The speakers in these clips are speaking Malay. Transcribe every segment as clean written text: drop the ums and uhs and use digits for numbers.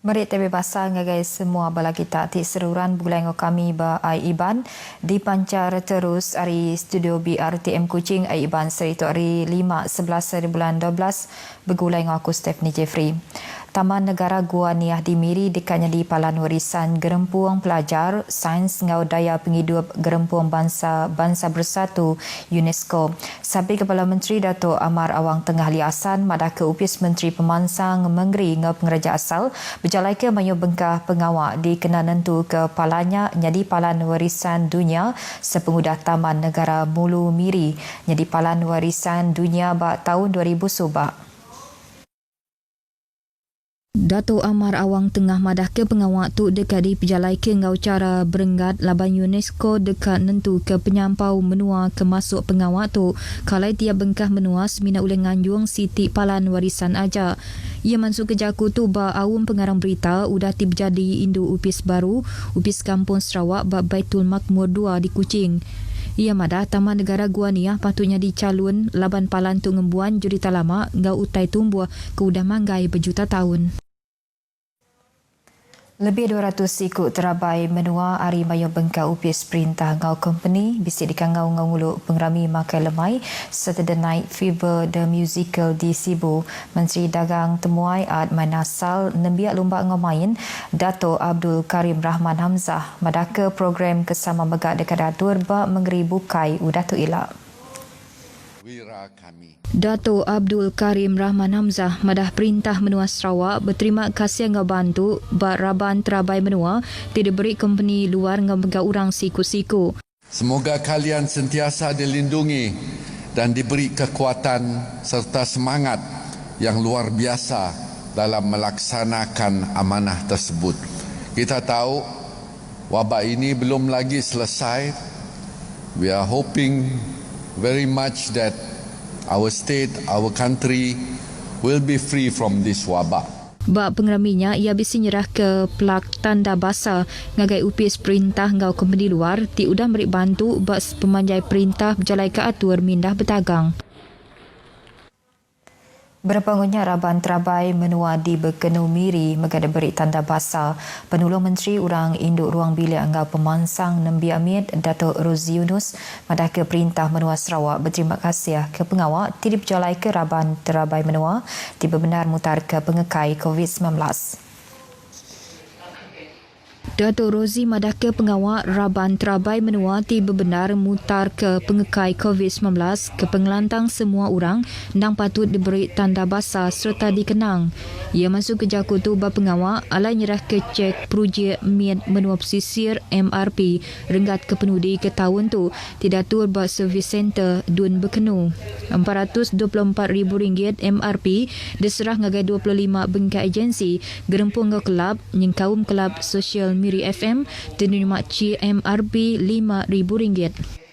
Merit tebe basah ngagai semua bala kita ti seruran bulan kami ba ai iban dipancar terus dari studio BRTM Kuching ai iban serito hari 5/11 bulan 12 bergulai dengan aku Stephanie Jeffrey. Taman Negara Gua Niah di Miri dekatnya di Palan Warisan Gerempuang Pelajar Sains Ngau Daya Penghidup Gerempuang Bangsa Bersatu UNESCO. Sabit Kepala Menteri Dato' Amar Awang Tengah Liasan madah ke upis Menteri Pemansang Menggeri ngau pengereja asal berjalai ke mayu bengkah pengawak di kena nentu ke palanya nyadi Palan Warisan Dunia sepengudah Taman Negara Mulu Miri nyadi Palan Warisan Dunia bak tahun 2000 subak. Dato' Amar Awang Tengah madah ke pengawak tu dekat di pejalai ke ngau cara berenggat laban UNESCO dekat nentu ke penyampau menua ke masuk pengawak tu kalai tiap bengkah menua semina oleh nganjung Siti Palan Warisan aja. Ia masuk ke jaku tu ba awam pengarang berita udah tib jadi Indo upis baru upis Kampung Sarawak ba Baitul Makmur 2 di Kuching. Ia madah Taman Negara Gua Niah patutnya dicalon laban palan tu ngembuan jurita lama ngau utai tumbuh ke udah manggai berjuta tahun. Lebih 200 ikut terabai menua hari mayu bengkak upis perintah ngau company bisik dikangau nguluk pengrami makai lemai serta The Night Fever The Musical di Sibu. Menteri Dagang Temuai Ad Manasal nembiak lomba ngomain Dato' Abdul Karim Rahman Hamzah madaka program kesama megak dekat datur bak mengeri bukai Dato' Ilak. Dato' Abdul Karim Rahman Hamzah madah perintah menua Sarawak berterima kasih ngau bantu bak raban terabai menua tidak beri company luar ngau megak urang siku-siku. Semoga kalian sentiasa dilindungi dan diberi kekuatan serta semangat yang luar biasa dalam melaksanakan amanah tersebut. Kita tahu wabak ini belum lagi selesai. We are hoping very much that our state, our country will be free from this wabak. Bak pengeraminya, ia bisi nyerah ke pelak tanda basa ngagai upis perintah ngau company luar ti udah merik bantu bak pemanjai perintah berjalai ke atur mindah bertagang. Berpanggungnya raban terabai menua di Bekenu Miri megada beri tanda basa. Penolong Menteri Urang Induk Ruang Bilik Anggau Pemansang Nembi Amit Dato' Rozi Yunus madah ke perintah menua Sarawak berterima kasih ke pengawak tidak berjalai ke raban terabai menua tiba benar mutar ke pengekai COVID-19. Dato' Rozi madah ke pengawak raban terabai menua tiba benar mutar ke pengekai COVID-19 ke pengelantang semua orang nang patut diberi tanda basa serta dikenang. Ia masuk ke jaku tu ba pengawak alai nyerah ke cek projek miat menua pesisir MRP renggat ke penudi ke tahun tu tidak tur ba service center Dun Bekenu. RM424,000 MRP diserah ngagai 25 bengkai agensi gerempung ngau kelab nyengkaum kelab sosial Miri FM terima MRP RM5,000.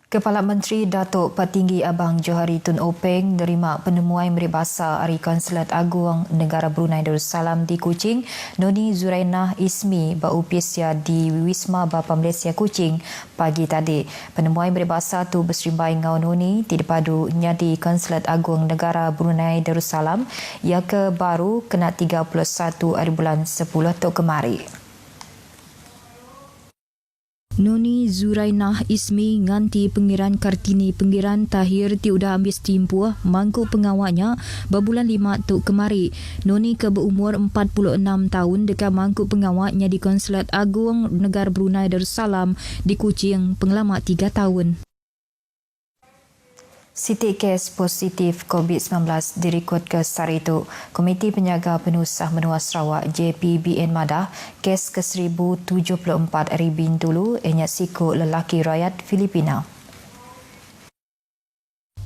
Kepala Menteri Datuk Petinggi Abang Johari Tun Openg nerima penemuan meribasa Hari Konsulat Agung Negara Brunei Darussalam di Kuching, Noni Zurainah Ismi berupisya di Wisma Bapa Malaysia Kuching pagi tadi. Penemuan meribasa tu berserimbai ngau Noni tidak padu nyadi Konsulat Agung Negara Brunei Darussalam ia ke baru kena 31 hari bulan 10 tu kemari. Noni Zurainah Ismi nganti pengiran Kartini pengiran Tahir ti udah ambil timpuh mangku pengawaknya berbulan 5 tu kemari. Noni ke berumur 46 tahun dekat mangku pengawaknya di Konsulat Agung Negara Brunei Darussalam di Kuching pengelama 3 tahun. Siti kes positif COVID-19 direkod ke sehari itu. Komiti Penjaga Penusah Menua Sarawak JPBN madah kes ke 1074 hari Bintulu enyak siku lelaki rakyat Filipina.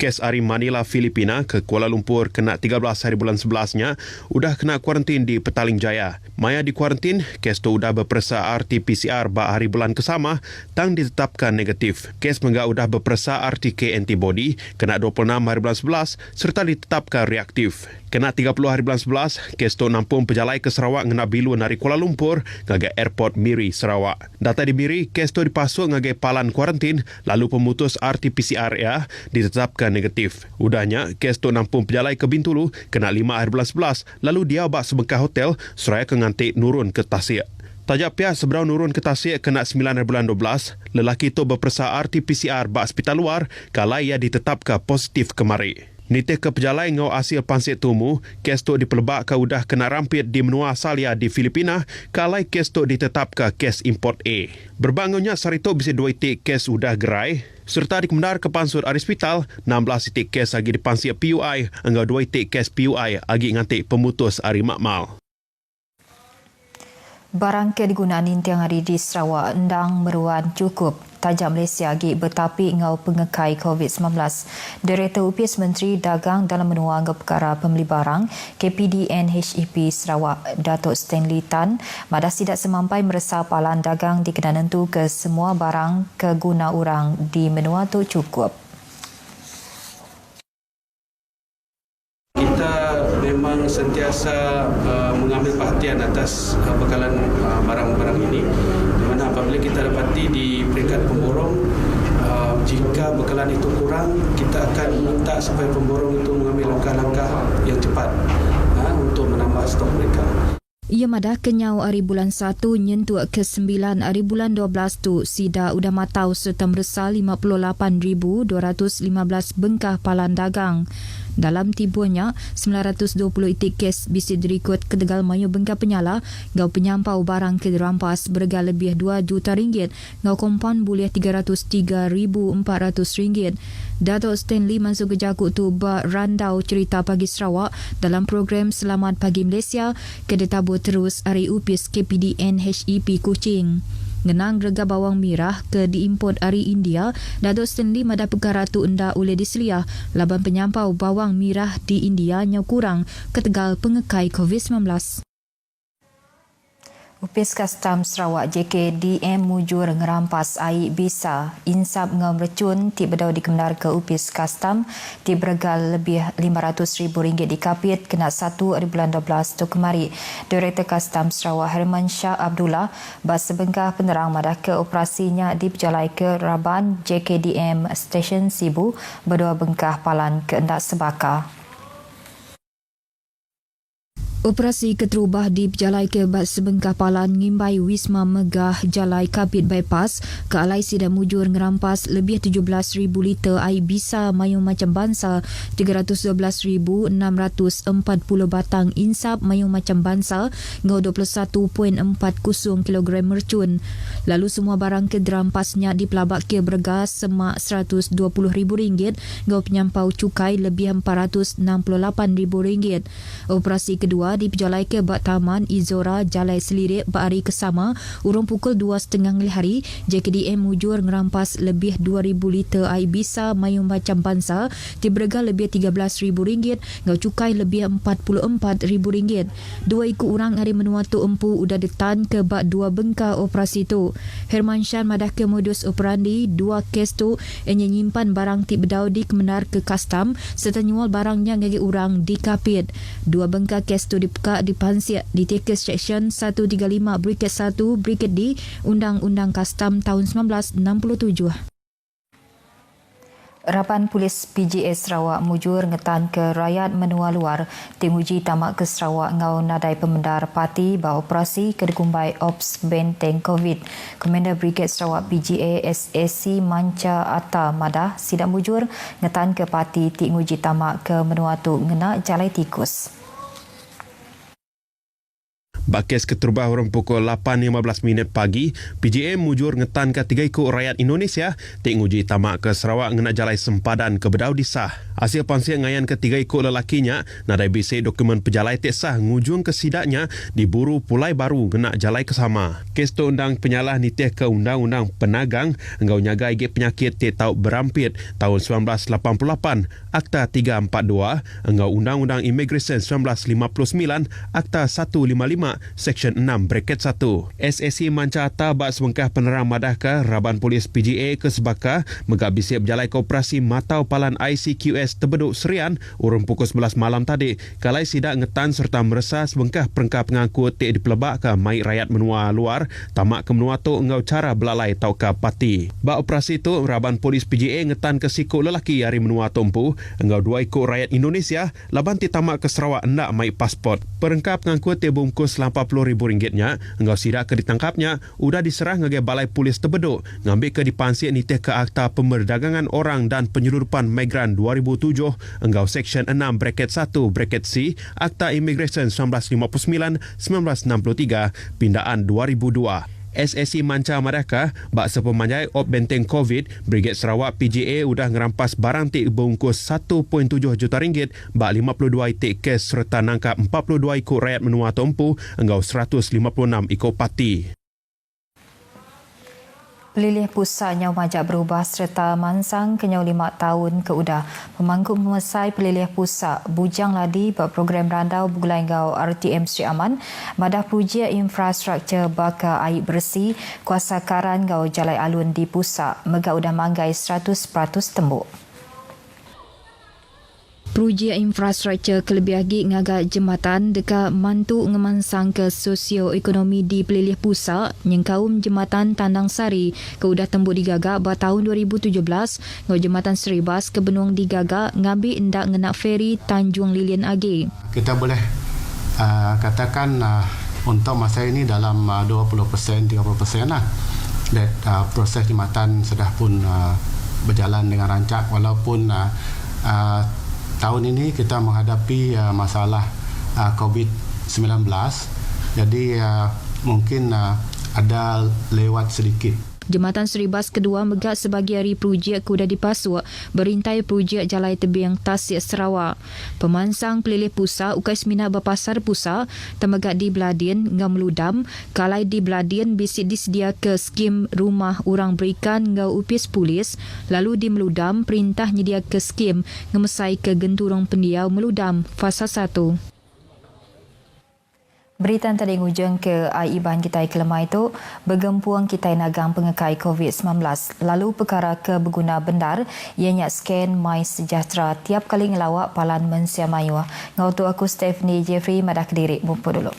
Kes Ari Manila, Filipina ke Kuala Lumpur kena 13 hari bulan 11-nya udah kena kuarantin di Petaling Jaya. Maya di kuarantin, kes tu udah berpersa RT-PCR ba hari bulan kesama tang ditetapkan negatif. Kes menga udah berpersa RTK antibody kena 26 hari bulan 11 serta ditetapkan reaktif. Kena 30 hari bulan 11, kes tu nampung pejalai ke Sarawak ngena bilu dari Kuala Lumpur ngagai Airport Miri, Sarawak. Data di Miri, kes tu dipasuk ngagai palan kuarantin, lalu pemutus RT-PCR ya ditetapkan negatif. Udahnya, kes tu nampung pejalai ke Bintulu kena 5 hari bulan 11, lalu dia bak sebengkah hotel, seraya ke ngantik nurun ke Tasik. Tajak pihak seberau nurun ke Tasik kena 9 hari bulan 12, lelaki tu berpersa RT-PCR bak hospital luar, kalai ia ditetapkan positif kemari. Nitih ke pejalai ngau hasil pansik tumu, kes tu dipelebak ke udah kena rampit di menua asal ia di Filipina, kalai kes tu ditetapkan kes import A. Berbangunnya sarito bisa 2 itik kes udah gerai, serta dikemendar ke pansur dari hospital, 16 itik kes lagi dipansik PUI, engau 2 itik kes PUI agi ngantik pemutus hari makmal. Barang ke digunaan intiang hari di Sarawak endang meruan cukup. Tajak Malaysia agi bertapi ngau pengekai COVID-19. Direktur UPS Menteri Dagang dalam menua ngau perkara pembeli barang KPDN HEP Sarawak Datuk Stanley Tan madah tidak semampai meresap palan dagang dikena nentu ke semua barang ke guna orang di menua tu cukup. Kita memang sentiasa mengambil perhatian atas bekalan barang-barang ini, di mana apabila kita dapati di peringkat pemborong, jika bekalan itu kurang, kita akan minta supaya pemborong itu mengambil langkah-langkah yang cepat untuk menambah stok mereka. Ia madah kenyau hari bulan 1 nyentuh ke 9 hari bulan 12 tu sida udah matau serta meresal 58,215 bengkah palan dagang. Dalam tibunya, 920 itik kes bisa dirikut ke Tegal Mayu Bengkah Penyala, ngau penyampau barang ke dirampas berharga lebih 2 juta ringgit, ngau kompan boleh 303,400 ringgit. Datuk Stanley masuk ke jakut tu randau cerita Pagi Sarawak dalam program Selamat Pagi Malaysia ke ditabur terus hari UPS KPDN HEP Kuching. Ngenang rega bawang merah ke diimport dari India, Datuk Stanley madah perkara tu enda oleh diseliah laban penyampau bawang merah di India nyau kurang ke Tegal pengekai COVID-19. UPS Kastam Sarawak JKDM mujur ngerampas air bisa insap ngau mercun ti bedau dikemendar ke UPS Kastam ti bergal lebih RM500,000 dikapit kena 1 bulan 12 tu kemari. Direktur Kastam Sarawak Herman Shah Abdullah bas sebengkah penerang madah ke operasinya diperjalai ke Raban JKDM Stesen Sibu berdua bengkah palan ke endak sebaka. Operasi keterubah diperjalai ke bas sebengkah palan ngimbai Wisma Megah Jalai Kapit Bypass ke alai sida mujur ngerampas lebih 17,000 liter air bisa mayung macam bansa, 312,640 batang insap mayung macam bansa, ngau 21.40 kilogram mercun. Lalu semua barang ke dirampasnya dipelabak ke berga semak RM120,000, ngau penyampau cukai lebih RM468,000. Operasi kedua diperjalai ke bak Taman Izora Jalai Selirik bak hari kesama urung pukul 2.30 hari. JKDM mujur ngerampas lebih 2,000 liter air bisa mayung macam bansa di berga lebih RM13,000, ngau cukai lebih RM44,000. 2 ikut orang hari menua tu empu udah ditan ke bak 2 bengkah operasi tu. Herman Shah madah ke modus operandi 2 kes tu yang nyimpan barang tip bedau di kemenar ke kastam serta nyual barangnya ngagi orang di kapit. 2 bengkah kes tu dibuka di Pansiak di Tekes Seksyen 135 Brigade 1 Brigade D Undang-Undang Kastam tahun 1967. Rapan Polis PJS Sarawak mujur ngetan ke rakyat menua luar tinguji tamak ke Sarawak ngau nadai pemendar parti bah operasi ke dikumbai Ops Benteng COVID. Komander Brigade Sarawak PGA SAC Manca Atta Madah sidak mujur ngetan ke parti tinguji tamak ke menua tu ngena jalai tikus. Bakes keterubah orang pukul 8.15 pagi, PJM mujur ngetan ke 3 ikut rakyat Indonesia tik nguji tamak ke Sarawak ngena jalai sempadan ke bedau disah. Hasil pansiak ngayan ke 3 ikut lelakinya, nadai bisik dokumen pejalai tik sah ngujung ke sidaknya diburu pulai baru ngena jalai kesama. Kes tu undang penyalah nitih ke Undang-Undang Penagang engau nyaga igi penyakit tik tau berampit tahun 1988, Akta 342, engau Undang-Undang Imigresen 1959, Akta 155 Seksyen 6 Braket 1. SSC Mancata bak sebengkah penerang madahkah Raban Polis PGA ke Sebaka megak bisik berjalai ke operasi matau palan ICQS Terbeduk Serian urun pukul 11 malam tadi. Kalai sidak ngetan serta meresa sebengkah perengkap pengaku tik dipelebak ke mai rakyat menua luar tamak ke menua tu engau cara belalai tau ke parti. Bak operasi tu Raban Polis PGA ngetan ke sikuk lelaki hari menua tumpu engau 2 ikut rakyat Indonesia laban ti tamak ke Sarawak hendak mai pasport. Perengkap pengaku tik bungkus RM80,000-nya engau sidak ke ditangkapnya udah diserah ngagai Balai Polis Terbeduk ngambil ke dipansik nitih ke Akta Pemerdagangan Orang dan Penyeludupan Migran 2007 engau Seksyen 6 Braket 1 Braket C Akta Immigration 1959-1963 Pindaan 2002. SSC Manca Madaka bak sepemanjai op benteng COVID, Brigade Sarawak PGA udah ngerampas barang tik bungkus RM1.7 juta bak 52 tik kes serta nangkap 42 ikut rakyat menua tumpu engau 156 ikut parti. Pelilih pusat nyau majak berubah serta mansang ke nyau 5 tahun ke udah. Pemangku memesai pelilih pusat bujang ladi buat program randau Bugulai Ngau RTM Sri Aman, madah projek infrastruktur bakar air bersih kuasa karan Ngau Jalai Alun di pusat, megak udah manggai 100% tembuk. Projek infrastruktur kelebih lagi ngagak jembatan dekat mantu ngemansang ke sosioekonomi di pelilih pusat nyengkaum jembatan Tandang Sari ke udah tembuk digagak pada tahun 2017 ngau jembatan Seribas ke Benung digagak ngambil endak ngenak feri Tanjung Lilin AG. Kita boleh katakan untuk masa ini dalam 20% 30% lah. Dan proses jembatan sudah pun berjalan dengan rancak walaupun tahun ini kita menghadapi masalah COVID-19, jadi mungkin ada lewat sedikit. Jembatan Seribas kedua megak sebagai hari projek kuda dipasuk berintai projek Jalai Tebing Tasik Sarawak. Pemansang pelilih pusat ukai seminat berpasar pusat temegak di Beladin ngau meludam kalai di Beladin bisik disedia ke skim rumah orang berikan ngau upis polis lalu di Meludam perintah nyedia ke skim ngemesai ke genturong pendiau Meludam fasa 1. Berita tadi ngujung ke Iban kita kelemah itu bergempuang kita nagang pengekai COVID-19 lalu perkara ke berguna bendar ianya scan My Sejahtera tiap kali ngelawak palan mensiamayua. Ngau tu aku Stephanie Jeffrey madah Kediri bumpu dulu.